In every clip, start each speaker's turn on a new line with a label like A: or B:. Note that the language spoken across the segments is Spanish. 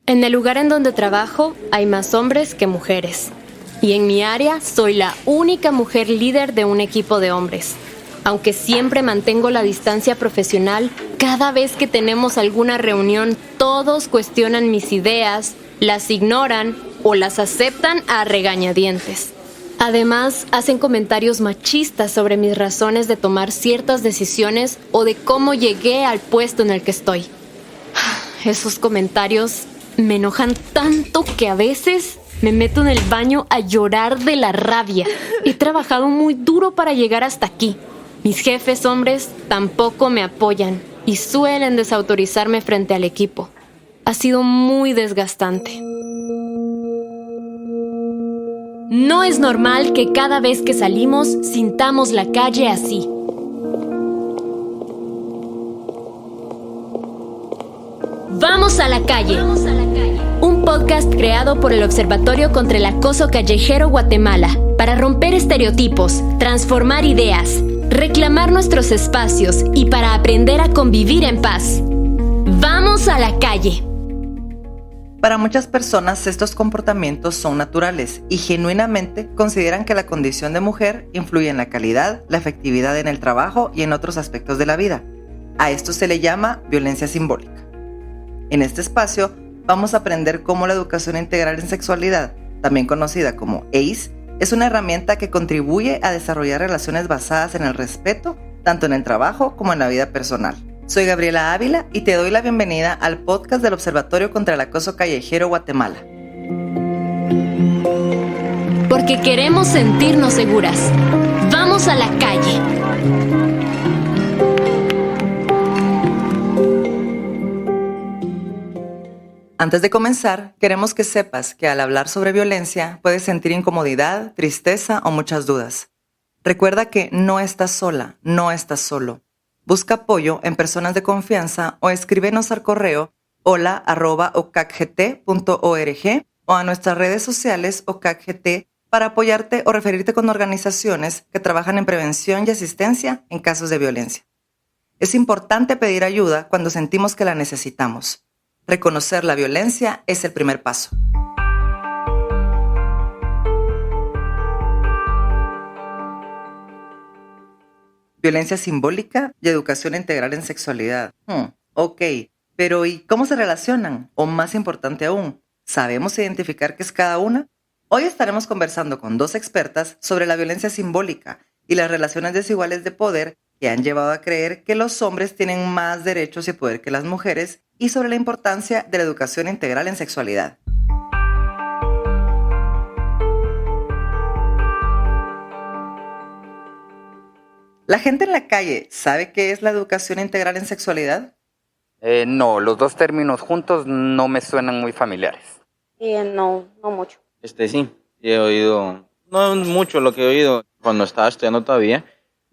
A: En el lugar en donde trabajo hay más hombres que mujeres. Y en mi área soy la única mujer líder de un equipo de hombres. Aunque siempre mantengo la distancia profesional, cada vez que tenemos alguna reunión, todos cuestionan mis ideas, las ignoran o las aceptan a regañadientes. Además, hacen comentarios machistas sobre mis razones de tomar ciertas decisiones o de cómo llegué al puesto en el que estoy. Esos comentarios me enojan tanto que a veces me meto en el baño a llorar de la rabia. He trabajado muy duro para llegar hasta aquí. Mis jefes hombres tampoco me apoyan y suelen desautorizarme frente al equipo. Ha sido muy desgastante. No es normal que cada vez que salimos sintamos la calle así. ¡Vamos a la calle! Un podcast creado por el Observatorio contra el Acoso Callejero Guatemala para romper estereotipos, transformar ideas, reclamar nuestros espacios y para aprender a convivir en paz. ¡Vamos a la calle!
B: Para muchas personas estos comportamientos son naturales y genuinamente consideran que la condición de mujer influye en la calidad, la efectividad en el trabajo y en otros aspectos de la vida. A esto se le llama violencia simbólica. En este espacio vamos a aprender cómo la educación integral en sexualidad, también conocida como EIS, es una herramienta que contribuye a desarrollar relaciones basadas en el respeto, tanto en el trabajo como en la vida personal. Soy Gabriela Ávila y te doy la bienvenida al podcast del Observatorio contra el Acoso Callejero Guatemala.
A: Porque queremos sentirnos seguras. ¡Vamos a la calle!
B: Antes de comenzar, queremos que sepas que al hablar sobre violencia puedes sentir incomodidad, tristeza o muchas dudas. Recuerda que no estás sola, no estás solo. Busca apoyo en personas de confianza o escríbenos al correo hola@ocacgt.org o a nuestras redes sociales OCACGT para apoyarte o referirte con organizaciones que trabajan en prevención y asistencia en casos de violencia. Es importante pedir ayuda cuando sentimos que la necesitamos. Reconocer la violencia es el primer paso. Violencia simbólica y educación integral en sexualidad. Ok, pero ¿y cómo se relacionan? O más importante aún, ¿sabemos identificar qué es cada una? Hoy estaremos conversando con dos expertas sobre la violencia simbólica y las relaciones desiguales de poder que han llevado a creer que los hombres tienen más derechos y poder que las mujeres y sobre la importancia de la educación integral en sexualidad. ¿La gente en la calle sabe qué es la educación integral en sexualidad?
C: No, los dos términos juntos no me suenan muy familiares.
D: No mucho.
E: Sí, he oído, no mucho lo que he oído cuando estaba estudiando todavía,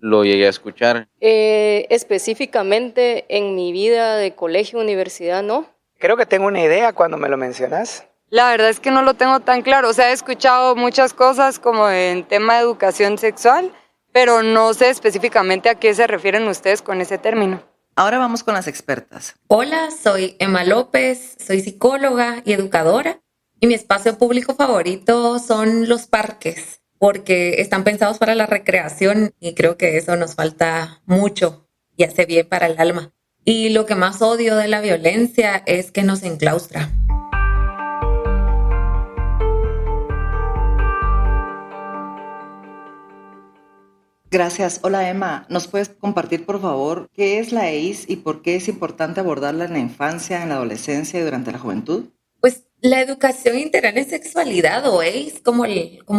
E: lo llegué a escuchar.
D: Específicamente en mi vida de colegio, universidad, no.
F: Creo que tengo una idea cuando me lo mencionas.
G: La verdad es que no lo tengo tan claro. O sea, he escuchado muchas cosas como en tema de educación sexual, pero no sé específicamente a qué se refieren ustedes con ese término.
B: Ahora vamos con las expertas.
H: Hola, soy Emma López, soy psicóloga y educadora y mi espacio público favorito son los parques porque están pensados para la recreación y creo que eso nos falta mucho y hace bien para el alma. Y lo que más odio de la violencia es que nos enclaustra.
B: Gracias. Hola Emma, ¿nos puedes compartir por favor qué es la EIS y por qué es importante abordarla en la infancia, en la adolescencia y durante la juventud?
H: Pues la educación integral en sexualidad o EIS, como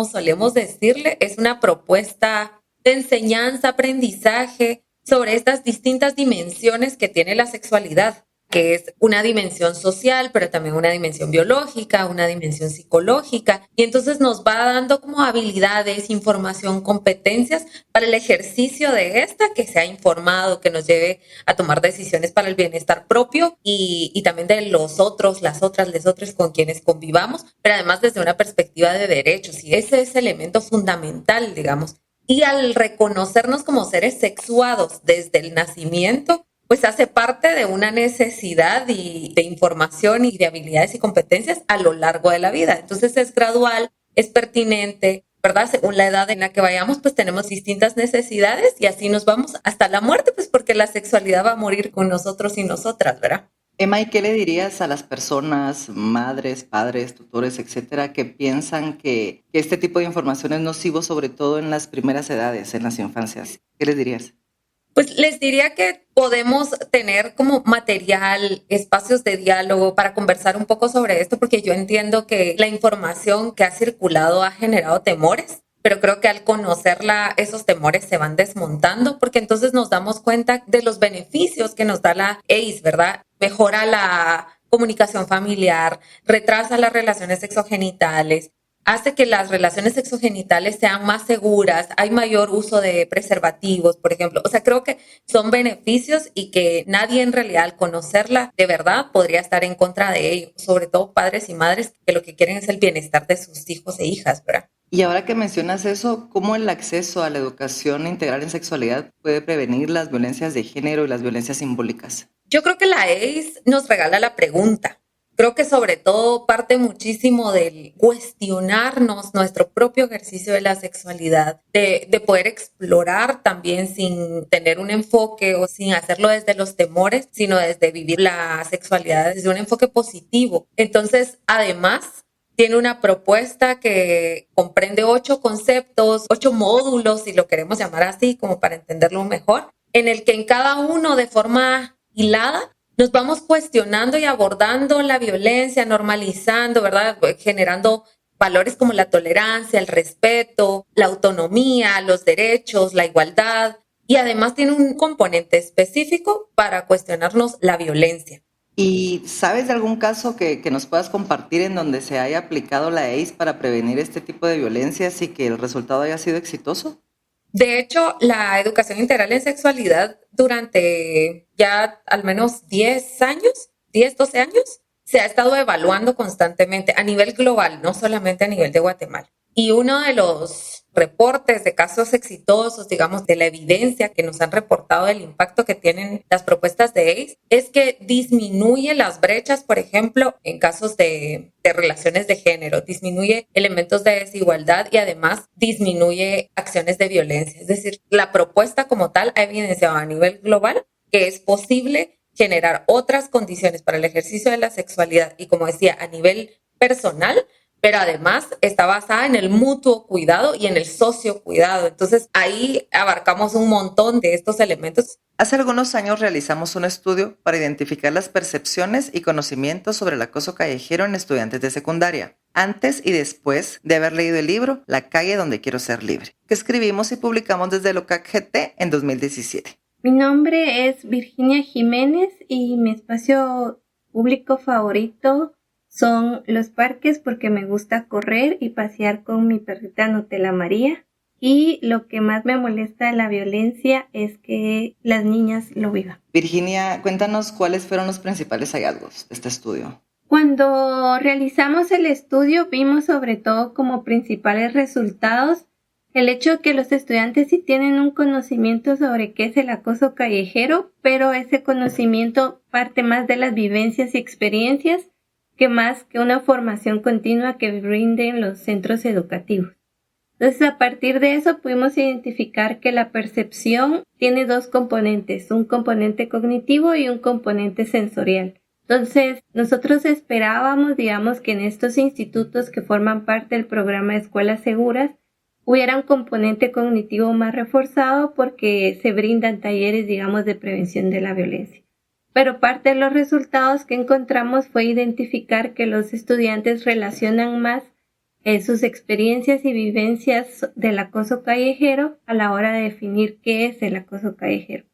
H: solemos decirle, es una propuesta de enseñanza, aprendizaje sobre estas distintas dimensiones que tiene la sexualidad, que es una dimensión social, pero también una dimensión biológica, una dimensión psicológica. Y entonces nos va dando como habilidades, información, competencias para el ejercicio de esta, que sea informado, que nos lleve a tomar decisiones para el bienestar propio y también de los otros, las otras, les otros con quienes convivamos, pero además desde una perspectiva de derechos. Y ese es el elemento fundamental, digamos. Y al reconocernos como seres sexuados desde el nacimiento, pues hace parte de una necesidad de información y de habilidades y competencias a lo largo de la vida. Entonces es gradual, es pertinente, ¿verdad? Según la edad en la que vayamos, pues tenemos distintas necesidades y así nos vamos hasta la muerte, pues porque la sexualidad va a morir con nosotros y nosotras, ¿verdad?
B: Emma, ¿y qué le dirías a las personas, madres, padres, tutores, etcétera, que piensan que este tipo de información es nocivo, sobre todo en las primeras edades, en las infancias? ¿Qué les dirías?
H: Pues les diría que podemos tener como material, espacios de diálogo para conversar un poco sobre esto, porque yo entiendo que la información que ha circulado ha generado temores, pero creo que al conocerla esos temores se van desmontando, porque entonces nos damos cuenta de los beneficios que nos da la ACE, ¿verdad? Mejora la comunicación familiar, retrasa las relaciones sexogenitales, hace que las relaciones sexogenitales sean más seguras, hay mayor uso de preservativos, por ejemplo. O sea, creo que son beneficios y que nadie en realidad al conocerla de verdad podría estar en contra de ello, sobre todo padres y madres que lo que quieren es el bienestar de sus hijos e hijas, ¿verdad?
B: Y ahora que mencionas eso, ¿cómo el acceso a la educación integral en sexualidad puede prevenir las violencias de género y las violencias simbólicas?
H: Yo creo que la ACE nos regala la pregunta. Creo que sobre todo parte muchísimo del cuestionarnos nuestro propio ejercicio de la sexualidad, de poder explorar también sin tener un enfoque o sin hacerlo desde los temores, sino desde vivir la sexualidad desde un enfoque positivo. Entonces, además, tiene una propuesta que comprende 8 conceptos, 8 módulos, si lo queremos llamar así, como para entenderlo mejor, en el que en cada uno de forma hilada nos vamos cuestionando y abordando la violencia, normalizando, ¿verdad? Generando valores como la tolerancia, el respeto, la autonomía, los derechos, la igualdad. Y además tiene un componente específico para cuestionarnos la violencia.
B: ¿Y sabes de algún caso que nos puedas compartir en donde se haya aplicado la ACE para prevenir este tipo de violencias y que el resultado haya sido exitoso?
H: De hecho, la educación integral en sexualidad durante ya al menos 10 años, 10, 12 años, se ha estado evaluando constantemente a nivel global, no solamente a nivel de Guatemala. Y uno de los reportes de casos exitosos, digamos, de la evidencia que nos han reportado del impacto que tienen las propuestas de ACE, es que disminuye las brechas, por ejemplo, en casos de relaciones de género, disminuye elementos de desigualdad y además disminuye acciones de violencia. Es decir, la propuesta como tal ha evidenciado a nivel global que es posible generar otras condiciones para el ejercicio de la sexualidad y, como decía, a nivel personal, pero además está basada en el mutuo cuidado y en el sociocuidado. Entonces ahí abarcamos un montón de estos elementos.
B: Hace algunos años realizamos un estudio para identificar las percepciones y conocimientos sobre el acoso callejero en estudiantes de secundaria, antes y después de haber leído el libro La calle donde quiero ser libre, que escribimos y publicamos desde LOCAC GT en 2017.
I: Mi nombre es Virginia Jiménez y mi espacio público favorito son los parques porque me gusta correr y pasear con mi perrita Nutella María. Y lo que más me molesta de la violencia es que las niñas lo vivan.
B: Virginia, cuéntanos cuáles fueron los principales hallazgos de este estudio.
I: Cuando realizamos el estudio vimos sobre todo como principales resultados el hecho de que los estudiantes sí tienen un conocimiento sobre qué es el acoso callejero, pero ese conocimiento parte más de las vivencias y experiencias que más que una formación continua que brinden los centros educativos. Entonces, a partir de eso pudimos identificar que la percepción tiene 2 componentes, un componente cognitivo y un componente sensorial. Entonces, nosotros esperábamos, digamos, que en estos institutos que forman parte del programa de Escuelas Seguras hubiera un componente cognitivo más reforzado porque se brindan talleres, digamos, de prevención de la violencia. Pero parte de los resultados que encontramos fue identificar que los estudiantes relacionan más sus experiencias y vivencias del acoso callejero a la hora de definir qué es el acoso callejero.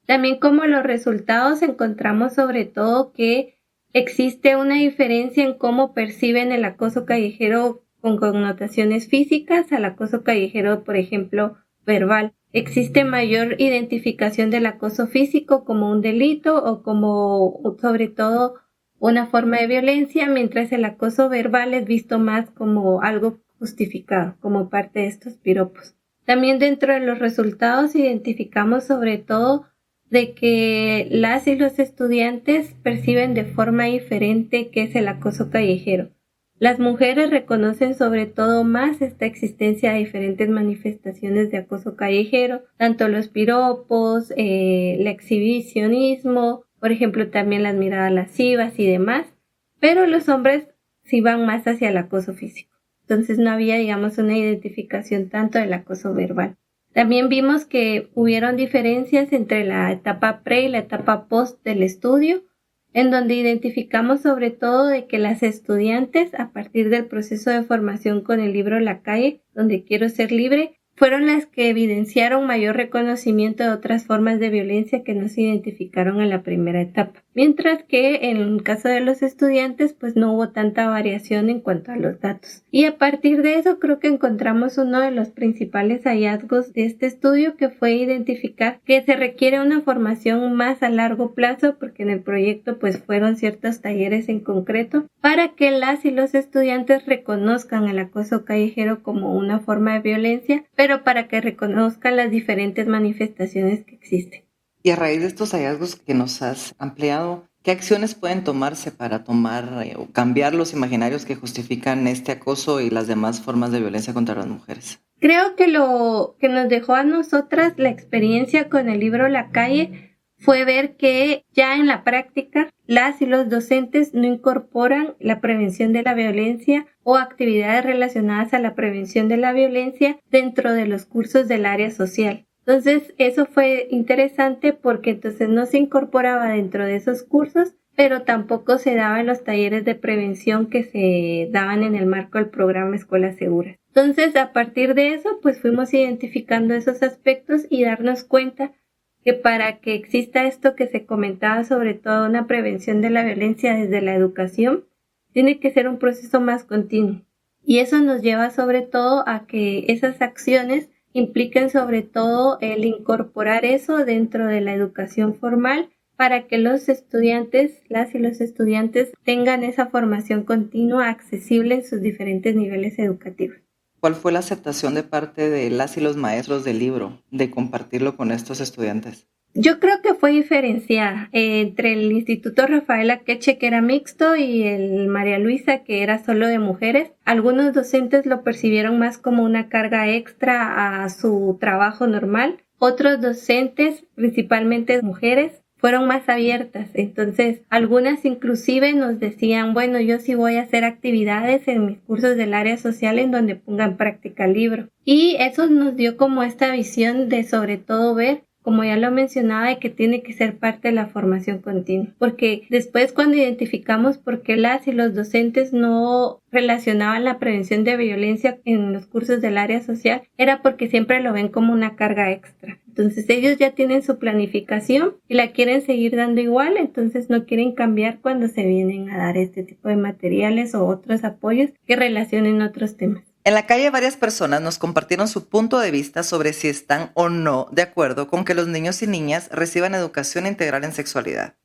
I: También como los resultados encontramos sobre todo que existe una diferencia en cómo perciben el acoso callejero con connotaciones físicas al acoso callejero, por ejemplo, verbal. Existe mayor identificación del acoso físico como un delito o como, sobre todo, una forma de violencia, mientras el acoso verbal es visto más como algo justificado, como parte de estos piropos. También dentro de los resultados identificamos sobre todo de que las y los estudiantes perciben de forma diferente qué es el acoso callejero. Las mujeres reconocen sobre todo más esta existencia de diferentes manifestaciones de acoso callejero, tanto los piropos, el exhibicionismo, por ejemplo también las miradas lascivas y demás, pero los hombres sí van más hacia el acoso físico. Entonces no había, digamos, una identificación tanto del acoso verbal. También vimos que hubieron diferencias entre la etapa pre y la etapa post del estudio, en donde identificamos sobre todo de que las estudiantes, a partir del proceso de formación con el libro La Calle, donde quiero ser libre, fueron las que evidenciaron mayor reconocimiento de otras formas de violencia que no se identificaron en la primera etapa. Mientras que en el caso de los estudiantes, pues no hubo tanta variación en cuanto a los datos. Y a partir de eso creo que encontramos uno de los principales hallazgos de este estudio, que fue identificar que se requiere una formación más a largo plazo, porque en el proyecto pues fueron ciertos talleres en concreto, para que las y los estudiantes reconozcan el acoso callejero como una forma de violencia, pero para que reconozcan las diferentes manifestaciones que existen.
B: Y a raíz de estos hallazgos que nos has ampliado, ¿qué acciones pueden tomarse para o cambiar los imaginarios que justifican este acoso y las demás formas de violencia contra las mujeres?
I: Creo que lo que nos dejó a nosotras la experiencia con el libro La Calle fue ver que ya en la práctica las y los docentes no incorporan la prevención de la violencia o actividades relacionadas a la prevención de la violencia dentro de los cursos del área social. Entonces eso fue interesante porque entonces no se incorporaba dentro de esos cursos, pero tampoco se daba en los talleres de prevención que se daban en el marco del programa Escuelas Seguras. Entonces a partir de eso pues fuimos identificando esos aspectos y darnos cuenta que para que exista esto que se comentaba, sobre todo una prevención de la violencia desde la educación, tiene que ser un proceso más continuo. Y eso nos lleva sobre todo a que esas acciones impliquen sobre todo el incorporar eso dentro de la educación formal para que los estudiantes, las y los estudiantes tengan esa formación continua accesible en sus diferentes niveles educativos.
B: ¿Cuál fue la aceptación de parte de las y los maestros del libro de compartirlo con estos estudiantes?
I: Yo creo que fue diferenciada entre el Instituto Rafaela Queche, que era mixto, y el María Luisa, que era solo de mujeres. Algunos docentes lo percibieron más como una carga extra a su trabajo normal. Otros docentes, principalmente mujeres, fueron más abiertas. Entonces, algunas inclusive nos decían, bueno, yo sí voy a hacer actividades en mis cursos del área social en donde ponga en práctica el libro. Y eso nos dio como esta visión de sobre todo ver, como ya lo mencionaba, de que tiene que ser parte de la formación continua. Porque después cuando identificamos por qué las y los docentes no relacionaban la prevención de violencia en los cursos del área social, era porque siempre lo ven como una carga extra. Entonces ellos ya tienen su planificación y la quieren seguir dando igual, entonces no quieren cambiar cuando se vienen a dar este tipo de materiales o otros apoyos que relacionen otros temas.
B: En la calle varias personas nos compartieron su punto de vista sobre si están o no de acuerdo con que los niños y niñas reciban educación integral en sexualidad.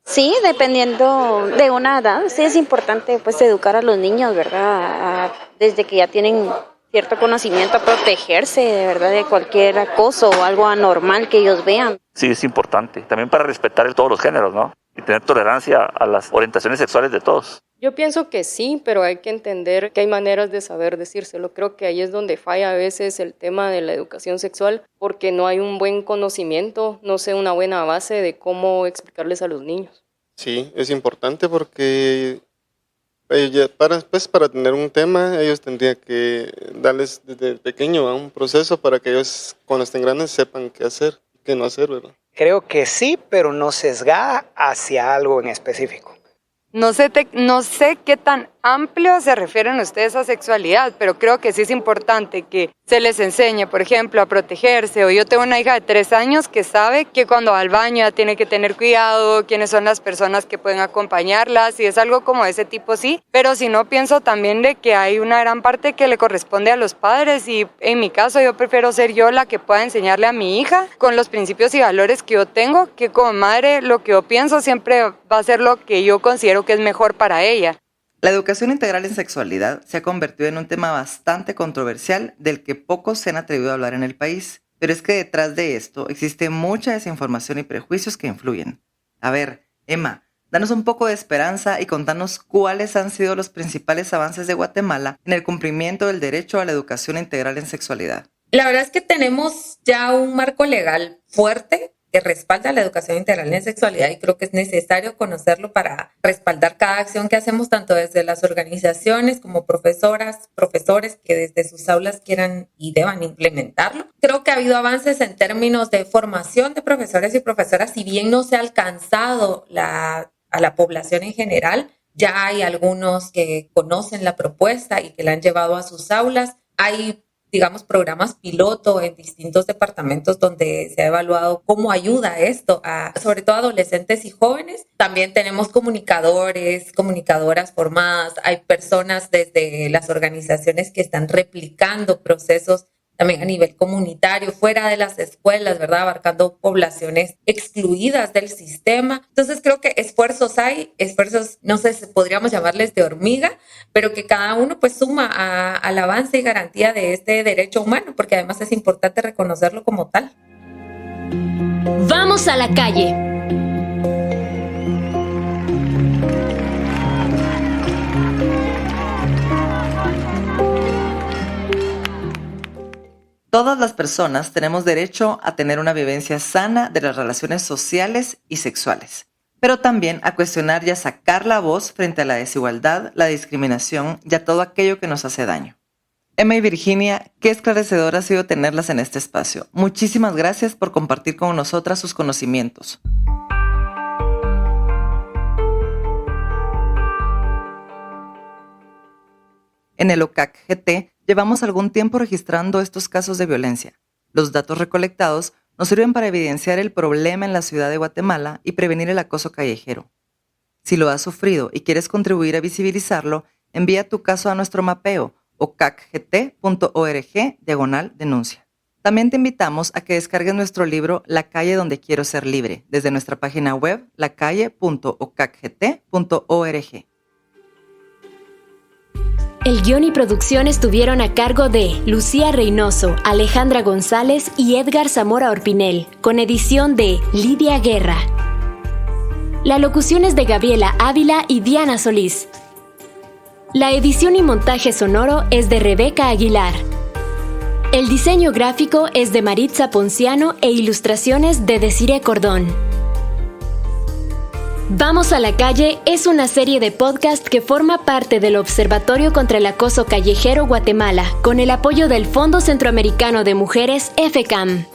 D: Sí, dependiendo de una edad, sí es importante pues educar a los niños, ¿verdad? Desde que ya tienen cierto conocimiento a protegerse, de verdad, de cualquier acoso o algo anormal que ellos vean.
J: Sí, es importante, también para respetar todos los géneros, ¿no? Y tener tolerancia a las orientaciones sexuales de todos.
D: Yo pienso que sí, pero hay que entender que hay maneras de saber decírselo. Creo que ahí es donde falla a veces el tema de la educación sexual, porque no hay un buen conocimiento, no sé, una buena base de cómo explicarles a los niños.
K: Sí, es importante porque para tener un tema, ellos tendrían que darles desde pequeño a un proceso para que ellos cuando estén grandes sepan qué hacer, qué no hacer, ¿verdad?
F: Creo que sí, pero no sesgada hacia algo en específico.
G: No sé qué tan amplio se refieren ustedes a sexualidad, pero creo que sí es importante que se les enseñe, por ejemplo, a protegerse. O yo tengo una hija de 3 años que sabe que cuando va al baño ya tiene que tener cuidado, quiénes son las personas que pueden acompañarlas, y es algo como de ese tipo, sí. Pero si no, pienso también de que hay una gran parte que le corresponde a los padres, y en mi caso yo prefiero ser yo la que pueda enseñarle a mi hija con los principios y valores que yo tengo, que como madre lo que yo pienso siempre va a ser lo que yo considero que es mejor para ella.
B: La educación integral en sexualidad se ha convertido en un tema bastante controversial del que pocos se han atrevido a hablar en el país, pero es que detrás de esto existe mucha desinformación y prejuicios que influyen. A ver, Emma, danos un poco de esperanza y contanos cuáles han sido los principales avances de Guatemala en el cumplimiento del derecho a la educación integral en sexualidad.
H: La verdad es que tenemos ya un marco legal fuerte que respalda la educación integral en sexualidad y creo que es necesario conocerlo para respaldar cada acción que hacemos tanto desde las organizaciones como profesoras, profesores que desde sus aulas quieran y deban implementarlo. Creo que ha habido avances en términos de formación de profesores y profesoras, si bien no se ha alcanzado a la población en general, ya hay algunos que conocen la propuesta y que la han llevado a sus aulas. Hay programas piloto en distintos departamentos donde se ha evaluado cómo ayuda esto a, sobre todo, adolescentes y jóvenes. También tenemos comunicadores, comunicadoras formadas. Hay personas desde las organizaciones que están replicando procesos también a nivel comunitario, fuera de las escuelas, ¿verdad? Abarcando poblaciones excluidas del sistema. Entonces creo que esfuerzos hay, esfuerzos, no sé si podríamos llamarles de hormiga, pero que cada uno pues suma al avance y garantía de este derecho humano, porque además es importante reconocerlo como tal.
A: ¡Vamos a la calle!
B: Todas las personas tenemos derecho a tener una vivencia sana de las relaciones sociales y sexuales, pero también a cuestionar y a sacar la voz frente a la desigualdad, la discriminación y a todo aquello que nos hace daño. Emma y Virginia, qué esclarecedor ha sido tenerlas en este espacio. Muchísimas gracias por compartir con nosotras sus conocimientos. En el OCAC-GT llevamos algún tiempo registrando estos casos de violencia. Los datos recolectados nos sirven para evidenciar el problema en la ciudad de Guatemala y prevenir el acoso callejero. Si lo has sufrido y quieres contribuir a visibilizarlo, envía tu caso a nuestro mapeo ocacgt.org/denuncia. También te invitamos a que descargues nuestro libro La calle donde quiero ser libre desde nuestra página web lacalle.ocacgt.org.
A: El guión y producción estuvieron a cargo de Lucía Reynoso, Alejandra González y Edgar Zamora Orpinel, con edición de Lidia Guerra. La locución es de Gabriela Ávila y Diana Solís. La edición y montaje sonoro es de Rebeca Aguilar. El diseño gráfico es de Maritza Ponciano e ilustraciones de Desiree Cordón. Vamos a la calle es una serie de podcast que forma parte del Observatorio contra el Acoso Callejero Guatemala, con el apoyo del Fondo Centroamericano de Mujeres, FECAM.